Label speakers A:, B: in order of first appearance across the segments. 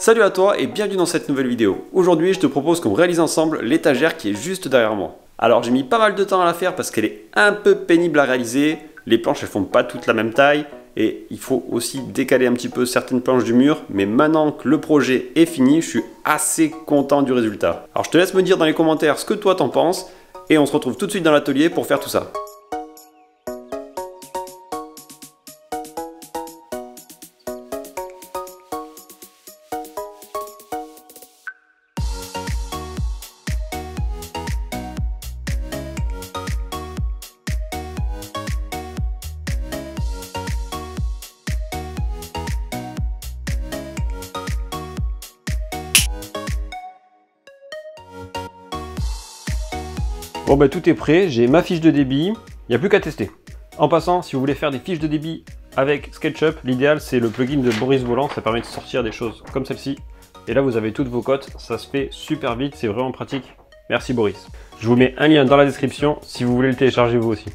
A: Salut à toi et bienvenue dans cette nouvelle vidéo. Aujourd'hui, je te propose qu'on réalise ensemble l'étagère qui est juste derrière moi. Alors, j'ai mis pas mal de temps à la faire parce qu'elle est un peu pénible à réaliser. Les planches, elles font pas toutes la même taille et il faut aussi décaler un petit peu certaines planches du mur. Mais maintenant que le projet est fini, je suis assez content du résultat. Alors, je te laisse me dire dans les commentaires ce que toi t'en penses et on se retrouve tout de suite dans l'atelier pour faire tout ça. Bon bah tout est prêt, j'ai ma fiche de débit, il n'y a plus qu'à tester. En passant, si vous voulez faire des fiches de débit avec SketchUp, l'idéal c'est le plugin de Boris Volant, ça permet de sortir des choses comme celle-ci. Et là vous avez toutes vos cotes, ça se fait super vite, c'est vraiment pratique. Merci Boris. Je vous mets un lien dans la description si vous voulez le télécharger vous aussi.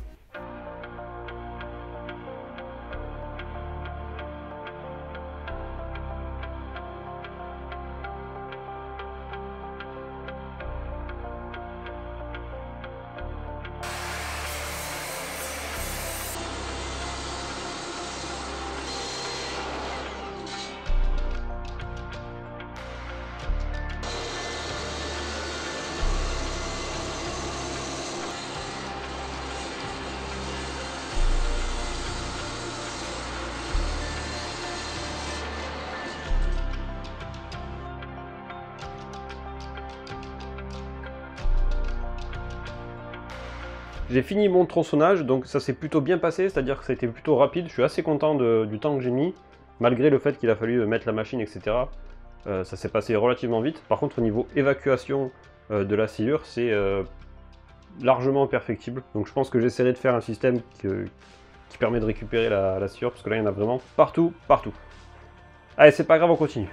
A: J'ai fini mon tronçonnage, donc ça s'est plutôt bien passé, c'est-à-dire que ça a été plutôt rapide. Je suis assez content du temps que j'ai mis, malgré le fait qu'il a fallu mettre la machine, etc. Ça s'est passé relativement vite. Par contre, au niveau évacuation de la sciure, c'est largement perfectible. Donc je pense que j'essaierai de faire un système qui permet de récupérer la sciure, parce que là, il y en a vraiment partout, partout. Allez, c'est pas grave, on continue.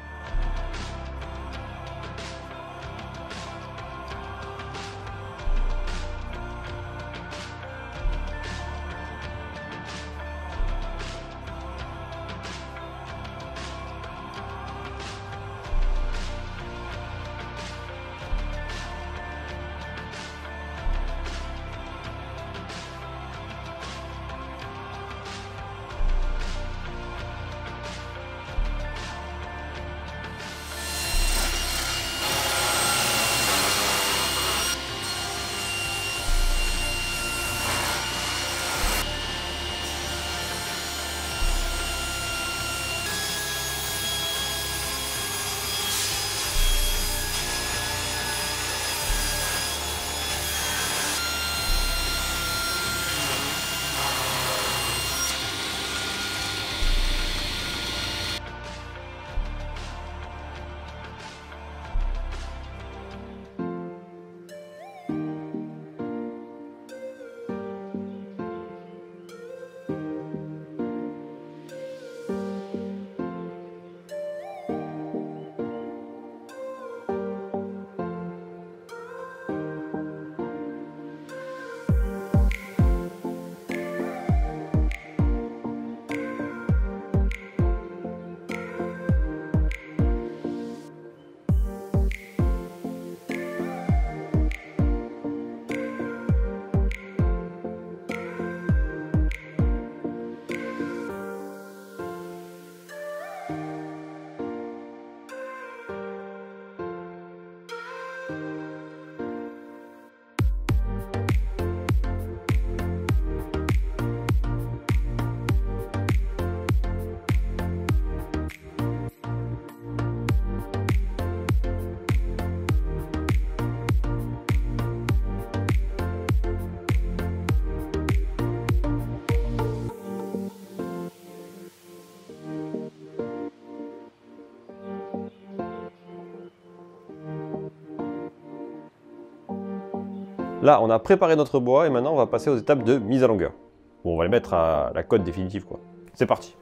A: Là, on a préparé notre bois et maintenant on va passer aux étapes de mise à longueur. Bon, on va les mettre à la cote définitive, quoi. C'est parti.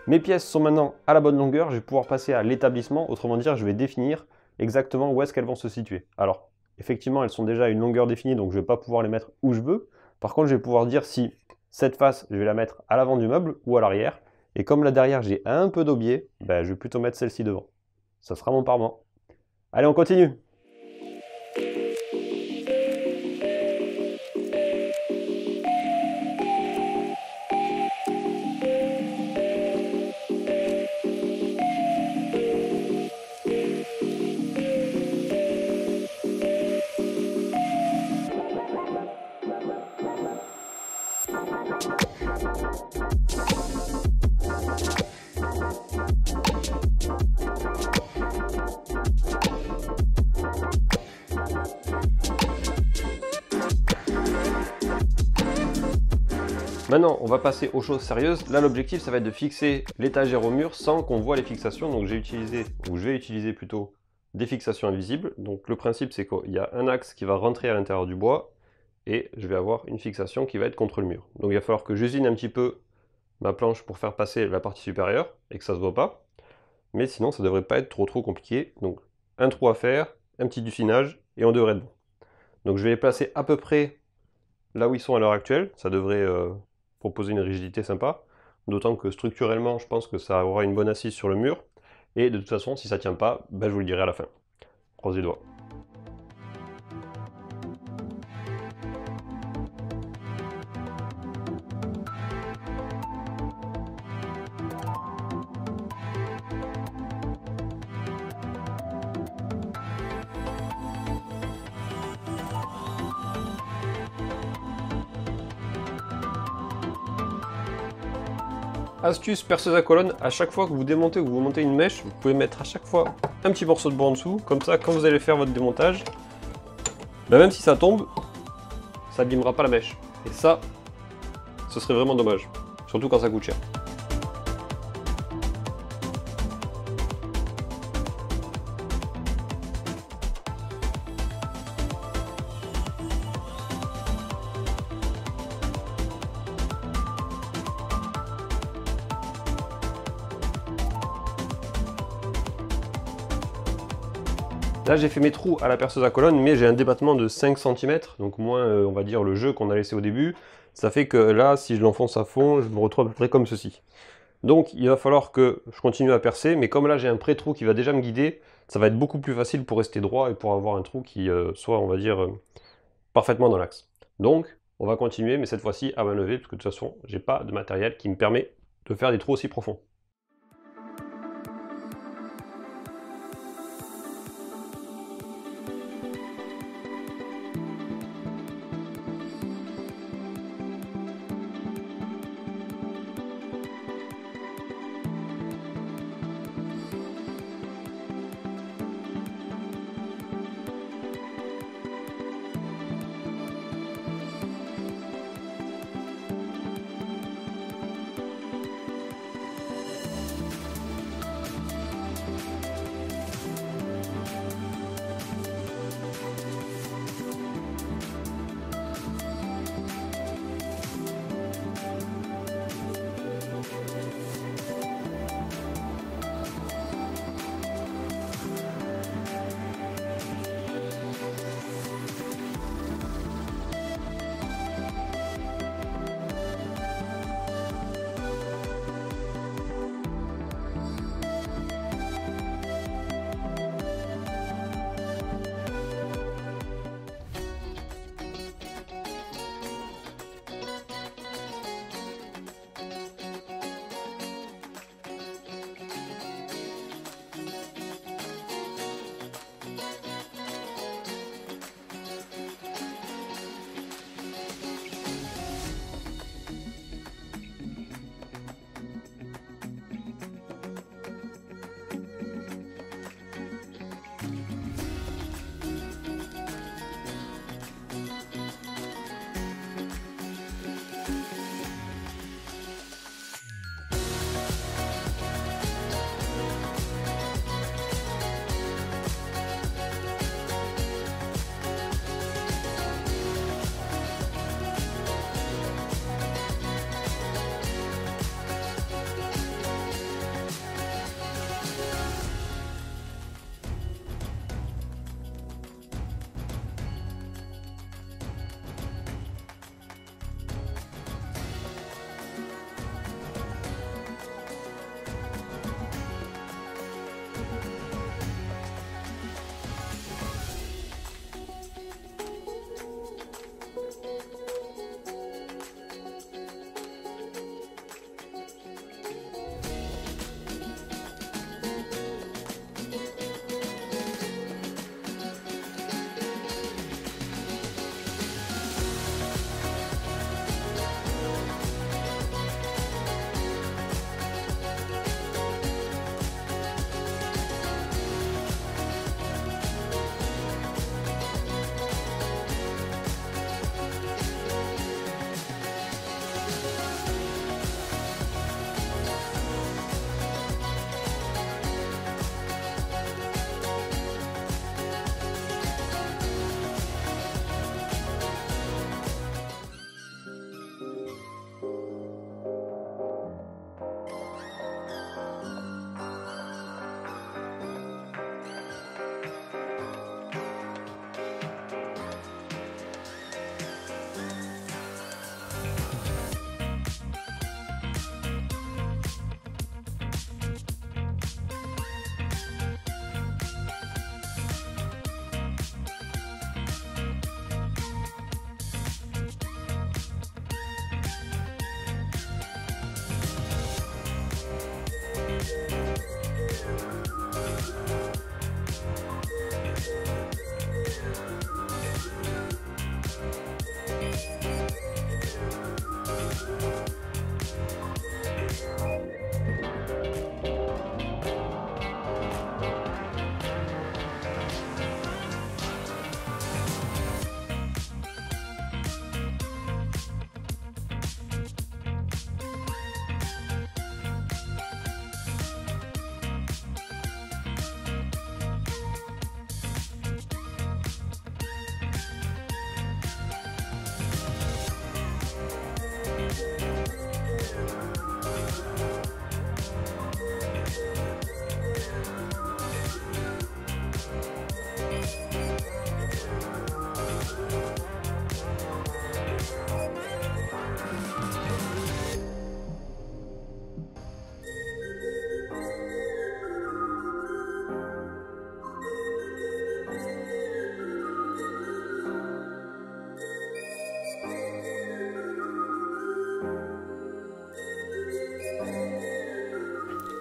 A: Mes pièces sont maintenant à la bonne longueur, je vais pouvoir passer à l'établissement, autrement dire, je vais définir exactement où est-ce qu'elles vont se situer. Alors, effectivement, elles sont déjà à une longueur définie, donc je ne vais pas pouvoir les mettre où je veux. Par contre, je vais pouvoir dire si cette face, je vais la mettre à l'avant du meuble ou à l'arrière. Et comme là derrière, j'ai un peu d'aubier, ben, je vais plutôt mettre celle-ci devant. Ça sera mon parement. Allez, on continue. Maintenant, on va passer aux choses sérieuses. Là, l'objectif, ça va être de fixer l'étagère au mur sans qu'on voit les fixations. Donc, je vais utiliser plutôt des fixations invisibles. Donc, le principe, c'est qu'il y a un axe qui va rentrer à l'intérieur du bois et je vais avoir une fixation qui va être contre le mur. Donc, il va falloir que j'usine un petit peu ma planche pour faire passer la partie supérieure et que ça ne se voit pas. Mais sinon, ça ne devrait pas être trop compliqué. Donc, un trou à faire, un petit usinage et on devrait être bon. Donc, je vais les placer à peu près là où ils sont à l'heure actuelle. Ça devrait proposer une rigidité sympa, d'autant que structurellement je pense que ça aura une bonne assise sur le mur, et de toute façon si ça tient pas, ben, je vous le dirai à la fin. Croisez les doigts. Astuce perceuse à colonne, à chaque fois que vous démontez ou que vous montez une mèche, vous pouvez mettre à chaque fois un petit morceau de bois en dessous, comme ça quand vous allez faire votre démontage, ben même si ça tombe, ça n'abîmera pas la mèche. Et ça, ce serait vraiment dommage, surtout quand ça coûte cher. Là j'ai fait mes trous à la perceuse à colonne, mais j'ai un débattement de 5 cm, donc moins on va dire le jeu qu'on a laissé au début. Ça fait que là, si je l'enfonce à fond, je me retrouve à peu près comme ceci. Donc il va falloir que je continue à percer, mais comme là j'ai un pré-trou qui va déjà me guider, ça va être beaucoup plus facile pour rester droit et pour avoir un trou qui soit, on va dire, parfaitement dans l'axe. Donc on va continuer, mais cette fois-ci à main levée, parce que de toute façon, j'ai pas de matériel qui me permet de faire des trous aussi profonds.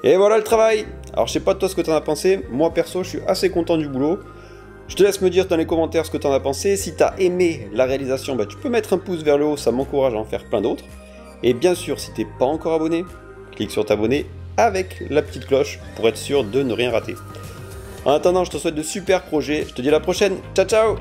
B: Et voilà le travail. Alors je sais pas toi ce que t'en as pensé, moi perso je suis assez content du boulot. Je te laisse me dire dans les commentaires ce que t'en as pensé. Si t'as aimé la réalisation, bah, tu peux mettre un pouce vers le haut, ça m'encourage à en faire plein d'autres. Et bien sûr, si t'es pas encore abonné, clique sur t'abonner avec la petite cloche pour être sûr de ne rien rater. En attendant, je te souhaite de super projets, je te dis à la prochaine, ciao ciao!